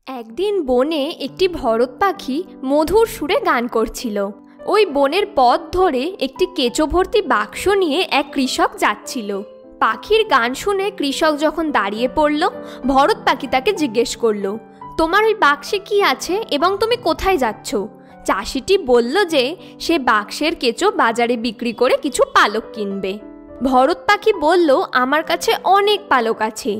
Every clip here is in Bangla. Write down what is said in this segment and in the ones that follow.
একদিন বনে একটি ভরত পাখি মধুর সুরে গান করছিল। ওই বনের পথ ধরে একটি কেঁচো ভর্তি বাক্স নিয়ে এক কৃষক যাচ্ছিল। পাখির গান শুনে কৃষক যখন দাঁড়িয়ে পড়ল, ভরত পাখি তাকে জিজ্ঞেস করল, তোমার ওই বাক্সে কি আছে এবং তুমি কোথায় যাচ্ছ? চাষিটি বলল যে সে বাক্সের কেঁচো বাজারে বিক্রি করে কিছু পালক কিনবে। ভরত পাখি বলল, আমার কাছে অনেক পালক আছে,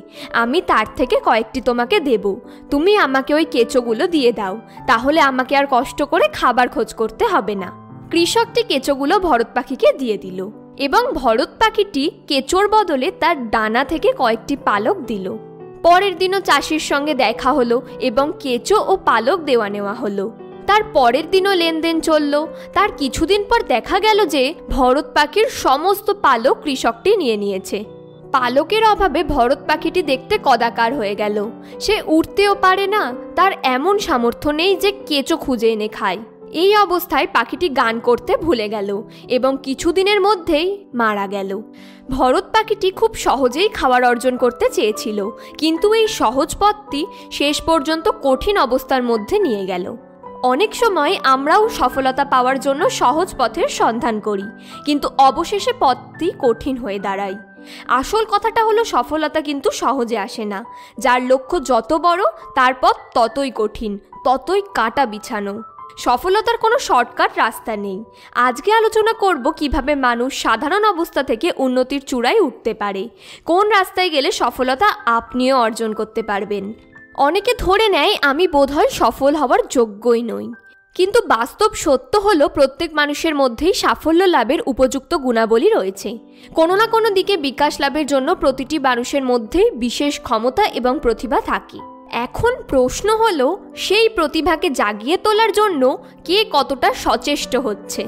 আমি তার থেকে কয়েকটি তোমাকে দেব। তুমি আমাকে ওই কেঁচোগুলো দিয়ে দাও, তাহলে আমাকে আর কষ্ট করে খাবার খোঁজ করতে হবে না। কৃষকটি কেঁচোগুলো ভরত পাখিকে দিয়ে দিল এবং ভরত পাখিটি কেঁচোর বদলে তার ডানা থেকে কয়েকটি পালক দিল। পরের দিনও চাষির সঙ্গে দেখা হলো এবং কেঁচো ও পালক দেওয়া নেওয়া হলো। তার পরের দিনও লেনদেন চলল। তার কিছুদিন পর দেখা গেল যে ভরত পাখির সমস্ত পালক কৃষকটি নিয়ে নিয়েছে। পালকের অভাবে ভরত পাখিটি দেখতে কদাকার হয়ে গেল। সে উড়তেও পারে না, তার এমন সামর্থ্য নেই যে কেঁচো খুঁজে এনে খায়। এই অবস্থায় পাখিটি গান করতে ভুলে গেল এবং কিছুদিনের মধ্যেই মারা গেল। ভরত পাখিটি খুব সহজেই খাবার অর্জন করতে চেয়েছিল, কিন্তু এই সহজ পথটি শেষ পর্যন্ত কঠিন অবস্থার মধ্যে নিয়ে গেল। অনেক সময় আমরাও সফলতা পাওয়ার জন্য সহজ পথের সন্ধান করি, কিন্তু অবশেষে পথটি কঠিন হয়ে দাঁড়ায়। আসল কথাটা হলো, সফলতা কিন্তু সহজে আসে না। যার লক্ষ্য যত বড়, তার পথ ততই কঠিন, ততই কাঁটা বিছানো। সফলতার কোনো শর্টকাট রাস্তা নেই। আজকে আলোচনা করব কিভাবে মানুষ সাধারণ অবস্থা থেকে উন্নতির চূড়ায় উঠতে পারে, কোন রাস্তায় গেলে সফলতা আপনিও অর্জন করতে পারবেন। অনেকে ধরে নেয় আমি বোধহয় সফল হওয়ার যোগ্যই নই, কিন্তু বাস্তব সত্য হলো প্রত্যেক মানুষের মধ্যেই সাফল্য লাভের উপযুক্ত গুণাবলী রয়েছে। কোনো না কোনো দিকে বিকাশ লাভের জন্য প্রতিটি মানুষের মধ্যেই বিশেষ ক্ষমতা এবং প্রতিভা থাকে। এখন প্রশ্ন হলো, সেই প্রতিভাকে জাগিয়ে তোলার জন্য কে কতটা সচেষ্ট হচ্ছে।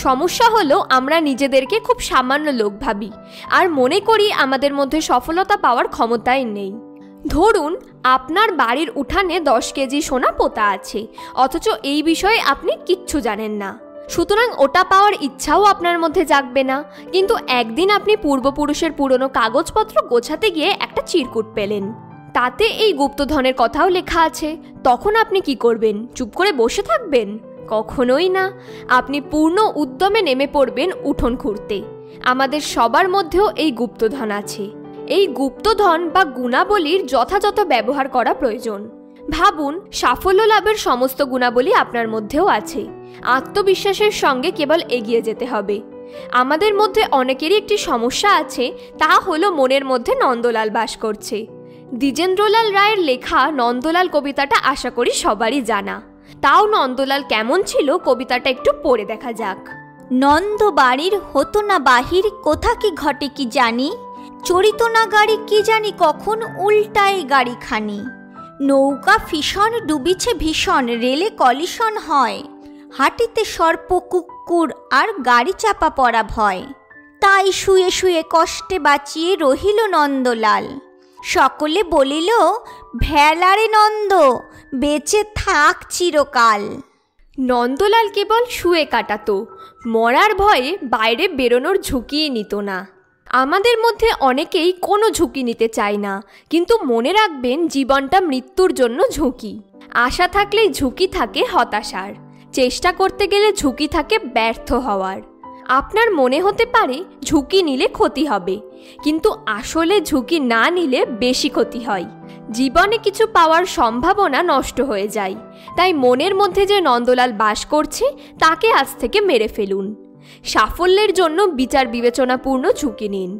সমস্যা হলো, আমরা নিজেদেরকে খুব সামান্য লোক ভাবি আর মনে করি আমাদের মধ্যে সফলতা পাওয়ার ক্ষমতাই নেই। ধরুন, আপনার বাড়ির উঠানে 10 কেজি সোনা পোতা আছে, অথচ এই বিষয়ে আপনি কিচ্ছু জানেন না। সুতরাং ওটা পাওয়ার ইচ্ছাও আপনার মধ্যে জাগবে না। কিন্তু একদিন আপনি পূর্বপুরুষের পুরনো কাগজপত্র গোছাতে গিয়ে একটা চিরকুট পেলেন, তাতে এই গুপ্তধনের কথাও লেখা আছে। তখন আপনি কি করবেন? চুপ করে বসে থাকবেন? কখনোই না। আপনি পূর্ণ উদ্যমে নেমে পড়বেন উঠোন খুঁড়তে। আমাদের সবার মধ্যেও এই গুপ্তধন আছে। এই গুপ্তধন বা গুণাবলীর যথাযথ ব্যবহার করা প্রয়োজন। ভাবুন, সাফল্য লাভের সমস্ত গুণাবলী আপনার মধ্যেও আছে। আত্মবিশ্বাসের সঙ্গে কেবল এগিয়ে যেতে হবে। আমাদের মধ্যে অনেকেরই একটি সমস্যা আছে, তা হলো মনের মধ্যে নন্দলাল বাস করছে। দ্বিজেন্দ্রলাল রায়ের লেখা নন্দলাল কবিতাটা আশা করি সবারই জানা। তাও নন্দলাল কেমন ছিল, কবিতাটা একটু পড়ে দেখা যাক। নন্দ বাড়ির হতো না বাহির, কোথা কি ঘটে কি জানি, চড়িত না গাড়ি কি জানি কখন, উল্টায় গাড়িখানি। নৌকা ফিশন ডুবিছে ভীষণ, রেলে কলিশন হয়, হাটিতে সর্প কুকুর আর গাড়ি চাপা পড়া ভয়। তাই শুয়ে শুয়ে কষ্টে বাঁচিয়ে রহিল নন্দলাল। সকলে বলিল, ভেলারে নন্দ, বেঁচে থাক চিরকাল। নন্দলাল কেবল শুয়ে কাটাতো, মরার ভয়ে বাইরে বেরোনোর ঝুঁকিই নিত না। আমাদের মধ্যে অনেকেই কোনো ঝুঁকি নিতে চায় না, কিন্তু মনে রাখবেন, জীবনটা মৃত্যুর জন্য ঝুঁকি। আশা থাকলেই ঝুঁকি থাকে হতাশার, চেষ্টা করতে গেলে ঝুঁকি থাকে ব্যর্থ হওয়ার। আপনার মনে হতে পারে ঝুঁকি নিলে ক্ষতি হবে, কিন্তু আসলে ঝুঁকি না নিলে বেশি ক্ষতি হয়। জীবনে কিছু পাওয়ার সম্ভাবনা নষ্ট হয়ে যায়। তাই মনের মধ্যে যে নন্দলাল বাস করছে, তাকে আজ থেকে মেরে ফেলুন। সাফল্যের জন্য বিচার বিবেচনাপূর্ণ ঝুঁকি নিন।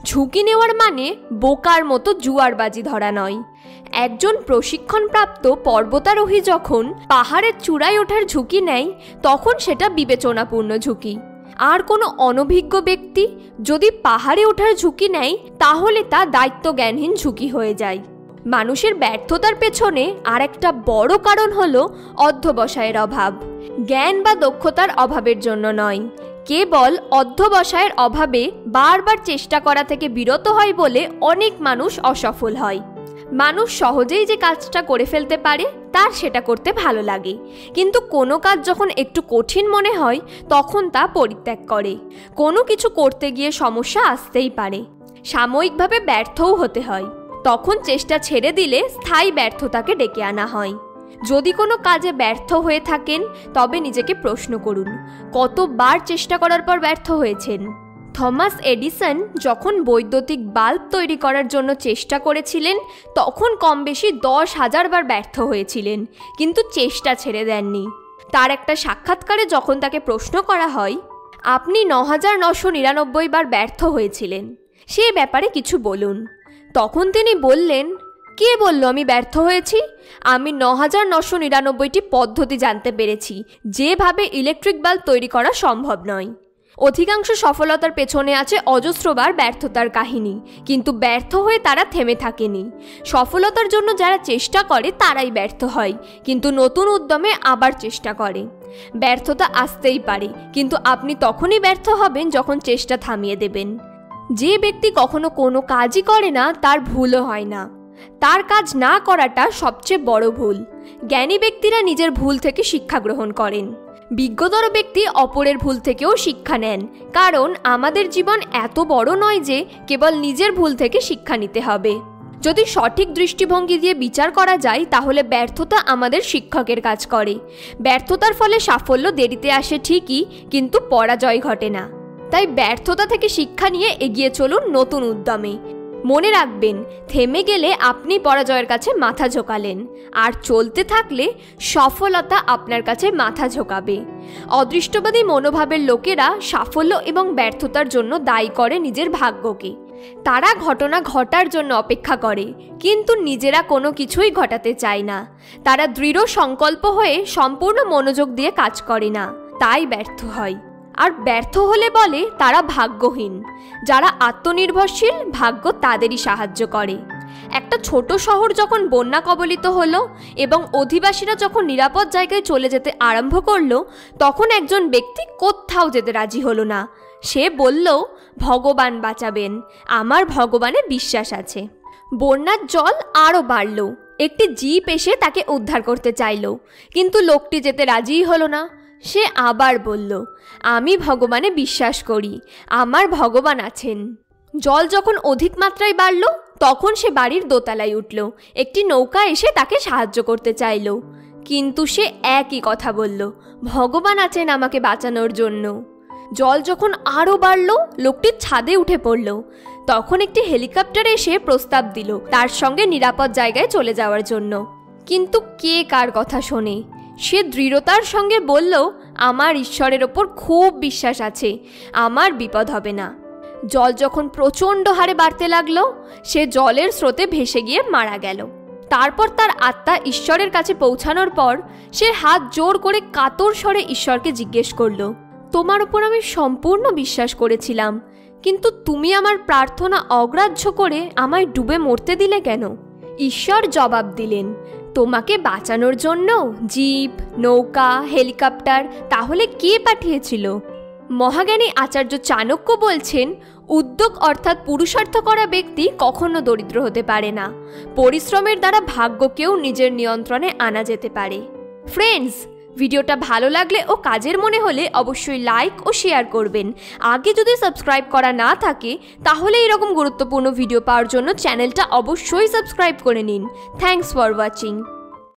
ঝুঁকি নেওয়ার মানে বোকার মতো জুয়ারবাজি ধরা নয়। একজন প্রশিক্ষণপ্রাপ্ত পর্বতারোহী যখন পাহাড়ের চূড়ায় ওঠার ঝুঁকি নেয়, তখন সেটা বিবেচনাপূর্ণ ঝুঁকি। আর কোনো অনভিজ্ঞ ব্যক্তি যদি পাহাড়ে ওঠার ঝুঁকি নেয়, তাহলে তা দায়িত্বজ্ঞানহীন ঝুঁকি হয়ে যায়। মানুষের ব্যর্থতার পেছনে আর একটা বড় কারণ হলো অধ্যবসায়ের অভাব। জ্ঞান বা দক্ষতার অভাবের জন্য নয়, কেবল অধ্যবসায়ের অভাবে বারবার চেষ্টা করা থেকে বিরত হয় বলে অনেক মানুষ অসফল হয়। মানুষ সহজেই যে কাজটা করে ফেলতে পারে, তার সেটা করতে ভালো লাগে, কিন্তু কোনো কাজ যখন একটু কঠিন মনে হয়, তখন তা পরিত্যাগ করে। কোনো কিছু করতে গিয়ে সমস্যা আসতেই পারে, সাময়িকভাবে ব্যর্থও হতে হয়। তখন চেষ্টা ছেড়ে দিলে স্থায়ী ব্যর্থতাকে ডেকে আনা হয়। যদি কোনো কাজে ব্যর্থ হয়ে থাকেন তবে নিজেকে প্রশ্ন করুন, কতবার চেষ্টা করার পর ব্যর্থ হয়েছেন। থমাস এডিসন যখন বৈদ্যুতিক বাল্ব তৈরি করার জন্য চেষ্টা করেছিলেন তখন কম বেশি 10,000 বার ব্যর্থ হয়েছিলেন, কিন্তু চেষ্টা ছেড়ে দেননি। তার একটা সাক্ষাৎকারে যখন তাকে প্রশ্ন করা হয়, আপনি 9,999 বার ব্যর্থ হয়েছিলেন, সে ব্যাপারে কিছু বলুন, তখন তিনি বললেন, কে বলল আমি ব্যর্থ হয়েছি? আমি 9,999টি পদ্ধতি জানতে পেরেছি যেভাবে ইলেকট্রিক বাল্ব তৈরি করা সম্ভব নয়। অধিকাংশ সফলতার পেছনে আছে অজস্রবার ব্যর্থতার কাহিনী, কিন্তু ব্যর্থ হয়ে তারা থেমে থাকেনি। সফলতার জন্য যারা চেষ্টা করে তারাই ব্যর্থ হয়, কিন্তু নতুন উদ্যমে আবার চেষ্টা করে। ব্যর্থতা আসতেই পারে, কিন্তু আপনি তখনই ব্যর্থ হবেন যখন চেষ্টা থামিয়ে দেবেন। যে ব্যক্তি কখনো কোনো কাজই করে না তার ভুলও হয় না, তার কাজ না করাটা সবচেয়ে বড় ভুল। জ্ঞানী ব্যক্তিরা নিজের ভুল থেকে শিক্ষা গ্রহণ করেন, বিজ্ঞতর ব্যক্তি অপরের ভুল থেকেও শিক্ষা নেন, কারণ আমাদের জীবন এত বড় নয় যে কেবল নিজের ভুল থেকে শিক্ষা নিতে হবে। যদি সঠিক দৃষ্টিভঙ্গি দিয়ে বিচার করা যায় তাহলে ব্যর্থতা আমাদের শিক্ষকের কাজ করে। ব্যর্থতার ফলে সাফল্য দেরিতে আসে ঠিকই, কিন্তু পরাজয় ঘটে না। তাই ব্যর্থতা থেকে শিক্ষা নিয়ে এগিয়ে চলুন নতুন উদ্যমে। মনে রাখবেন, থেমে গেলে আপনি পরাজয়ের কাছে মাথা ঝোঁকালেন, আর চলতে থাকলে সফলতা আপনার কাছে মাথা ঝোঁকাবে। অদৃষ্টবাদী মনোভাবের লোকেরা সাফল্য এবং ব্যর্থতার জন্য দায়ী করে নিজের ভাগ্যকে। তারা ঘটনা ঘটার জন্য অপেক্ষা করে, কিন্তু নিজেরা কোনো কিছুই ঘটাতে চায় না। তারা দৃঢ় সংকল্প হয়ে সম্পূর্ণ মনোযোগ দিয়ে কাজ করে না, তাই ব্যর্থ হয়। আর ব্যর্থ হলে বলে তারা ভাগ্যহীন। যারা আত্মনির্ভরশীল, ভাগ্য তাদেরই সাহায্য করে। একটা ছোট শহর যখন বন্যা কবলিত হলো এবং অধিবাসীরা যখন নিরাপদ জায়গায় চলে যেতে আরম্ভ করলো, তখন একজন ব্যক্তি কোথাও যেতে রাজি হলো না। সে বলল, ভগবান বাঁচাবেন, আমার ভগবানে বিশ্বাস আছে। বন্যার জল আরও বাড়ল। একটি জিপ এসে তাকে উদ্ধার করতে চাইল, কিন্তু লোকটি যেতে রাজিই হলো না। সে আবার বলল, আমি ভগবানে বিশ্বাস করি, আমার ভগবান আছেন। জল যখন অধিক মাত্রায় বাড়ল তখন সে বাড়ির দোতলায় উঠল। একটি নৌকা এসে তাকে সাহায্য করতে চাইল, কিন্তু সে একই কথা বলল, ভগবান আছেন আমাকে বাঁচানোর জন্য। জল যখন আরও বাড়ল, লোকটি ছাদে উঠে পড়ল। তখন একটি হেলিকপ্টার এসে প্রস্তাব দিল তার সঙ্গে নিরাপদ জায়গায় চলে যাওয়ার জন্য। কিন্তু কে কার কথা শোনে? সে দৃঢ়তার সঙ্গে বলল, আমার ঈশ্বরের ওপর খুব বিশ্বাস আছে, আমার বিপদ হবে না। জল যখন প্রচণ্ড হারে বাড়তে লাগলো, সে জলের স্রোতে ভেসে গিয়ে মারা গেল। তারপর তার আত্মা ঈশ্বরের কাছে পৌঁছানোর পর সে হাত জোর করে কাতর স্বরে ঈশ্বরকে জিজ্ঞেস করল, তোমার ওপর আমি সম্পূর্ণ বিশ্বাস করেছিলাম, কিন্তু তুমি আমার প্রার্থনা অগ্রাহ্য করে আমায় ডুবে মরতে দিলে কেন? ঈশ্বর জবাব দিলেন, তোমাকে বাঁচানোর জন্য জিপ, নৌকা, হেলিকপ্টার তাহলে কে পাঠিয়েছিল? মহাজ্ঞানী আচার্য চাণক্য বলছেন, উদ্যোগ অর্থাৎ পুরুষার্থ করা ব্যক্তি কখনো দরিদ্র হতে পারে না। পরিশ্রমের দ্বারা ভাগ্যকেও নিজের নিয়ন্ত্রণে আনা যেতে পারে। ফ্রেন্ডস, ভিডিওটা ভালো লাগলে ও কাজের মনে হলে অবশ্যই লাইক ও শেয়ার করবেন। আগে যদি সাবস্ক্রাইব করা না থাকে তাহলে এরকম গুরুত্বপূর্ণ ভিডিও পাওয়ার জন্য চ্যানেলটা অবশ্যই সাবস্ক্রাইব করে নিন। Thanks for watching.